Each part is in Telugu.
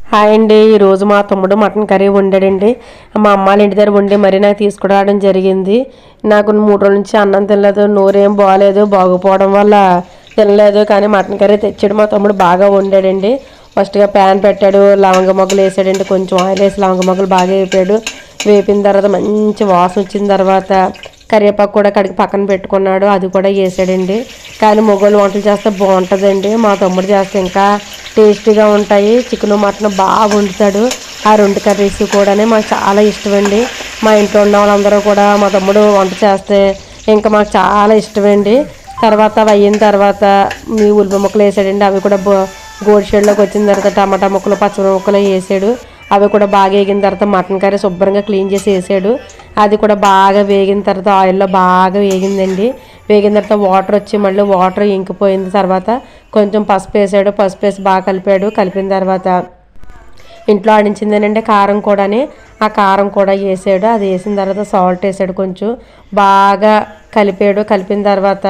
హాయ్ అండి. ఈరోజు మా తమ్ముడు మటన్ కర్రీ వండాడండి. మా అమ్మ వాళ్ళ ఇంటి దగ్గర వండి మరీ నాకు తీసుకురావడం జరిగింది. నాకు 3 రోజుల నుంచి అన్నం తినలేదు, నోరేం బాగోలేదు, బాగోపోవడం వల్ల తినలేదు. కానీ మటన్ కర్రీ తెచ్చాడు. మా తమ్ముడు బాగా వండాడండి. ఫస్ట్గా ప్యాన్ పెట్టాడు, లవంగ మొగ్గలు వేసాడండి, కొంచెం ఆయిల్ వేసి లవంగ మొగ్గలు బాగా వేపాడు. వేపిన తర్వాత మంచి వాసన వచ్చిన తర్వాత కరివేపాకు కూడా కడిగి పక్కన పెట్టుకున్నాడు, అది కూడా వేసాడండి. కానీ మొగోళ్ళు వంటలు చేస్తే బాగుంటుందండి. మా తమ్ముడు చేస్తే ఇంకా టేస్టీగా ఉంటాయి. చికెన్ మటన్ బాగా వండుతాడు. ఆ 2 కర్రీస్ కూడా మాకు చాలా ఇష్టమండి. మా ఇంట్లో ఉన్న వాళ్ళందరూ కూడా మా తమ్ముడు వంట చేస్తే ఇంకా మాకు చాలా ఇష్టమండి. తర్వాత అవి అయిన తర్వాత మీ ఉల్లిపాయ ముక్కలు వేసాడండి. అవి కూడా గోల్డ్ షేడ్లోకి వచ్చిన తర్వాత టమాటా ముక్కలు, పచ్చడి ముక్కలు వేసాడు. అవి కూడా బాగా వేగిన తర్వాత మటన్ కర్రీ శుభ్రంగా క్లీన్ చేసి వేసాడు. అది కూడా బాగా వేగిన తర్వాత ఆయిల్లో బాగా వేగిందండి. వేగిన తర్వాత వాటర్ వచ్చి మళ్ళీ వాటర్ ఇంకిపోయిన తర్వాత కొంచెం పసుపు వేసాడు. పసుపు వేసి బాగా కలిపాడు. కలిపిన తర్వాత ఇంట్లో ఆడించిందేనంటే కారం కూడాని, ఆ కారం కూడా వేసాడు. అది వేసిన తర్వాత సాల్ట్ వేసాడు, కొంచెం బాగా కలిపాడు. కలిపిన తర్వాత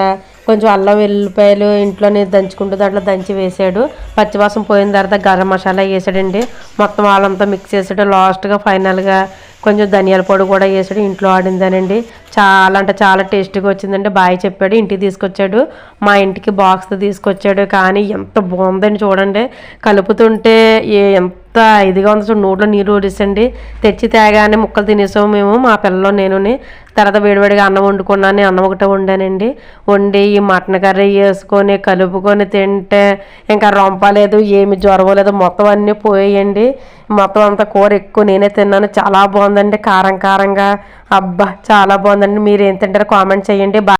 కొంచెం అల్లం వెల్లిపాయలు ఇంట్లోనే దంచుకుంటూ దాంట్లో దంచి వేసాడు. పచ్చివాసన పోయిన తర్వాత గరం మసాలా వేసాడండి. మొత్తం వాళ్ళంతా మిక్స్ చేసాడు. లాస్ట్గా ఫైనల్గా కొంచెం ధనియాల పొడి కూడా వేసాడు. ఇంట్లో ఆడిందానండి. చాలా అంటే చాలా టేస్టీగా వచ్చిందండి. బాయ్ చెప్పాడు, ఇంటికి తీసుకొచ్చాడు. మా ఇంటికి బాక్స్తో తీసుకొచ్చాడు. కానీ ఎంత బాగుందని చూడండి. కలుపుతుంటే ఎంత ఇదిగా ఉంది చూడండి, నోట్లో నీరు ఊరిసండి. తెచ్చి తేగానే ముక్కలు తినేసాము మేము, మా పిల్లలు నేనుని. తర్వాత వేడివేడిగా అన్నం వండుకున్నాను. అన్నం ఒకటే వండానండి. వండి ఈ మటన్ కర్రీ వేసుకొని కలుపుకొని తింటే ఇంకా రొంపలేదు, ఏమి జ్వరం లేదు, మొత్తం అన్నీ పోయేయండి. మొత్తం అంతా కూర ఎక్కువ నేనే తిన్నాను. చాలా బాగుందండి, కారం కారంగా. అబ్బా చాలా బాగుందండి. మీరు ఏం తింటారో కామెంట్ చేయండి.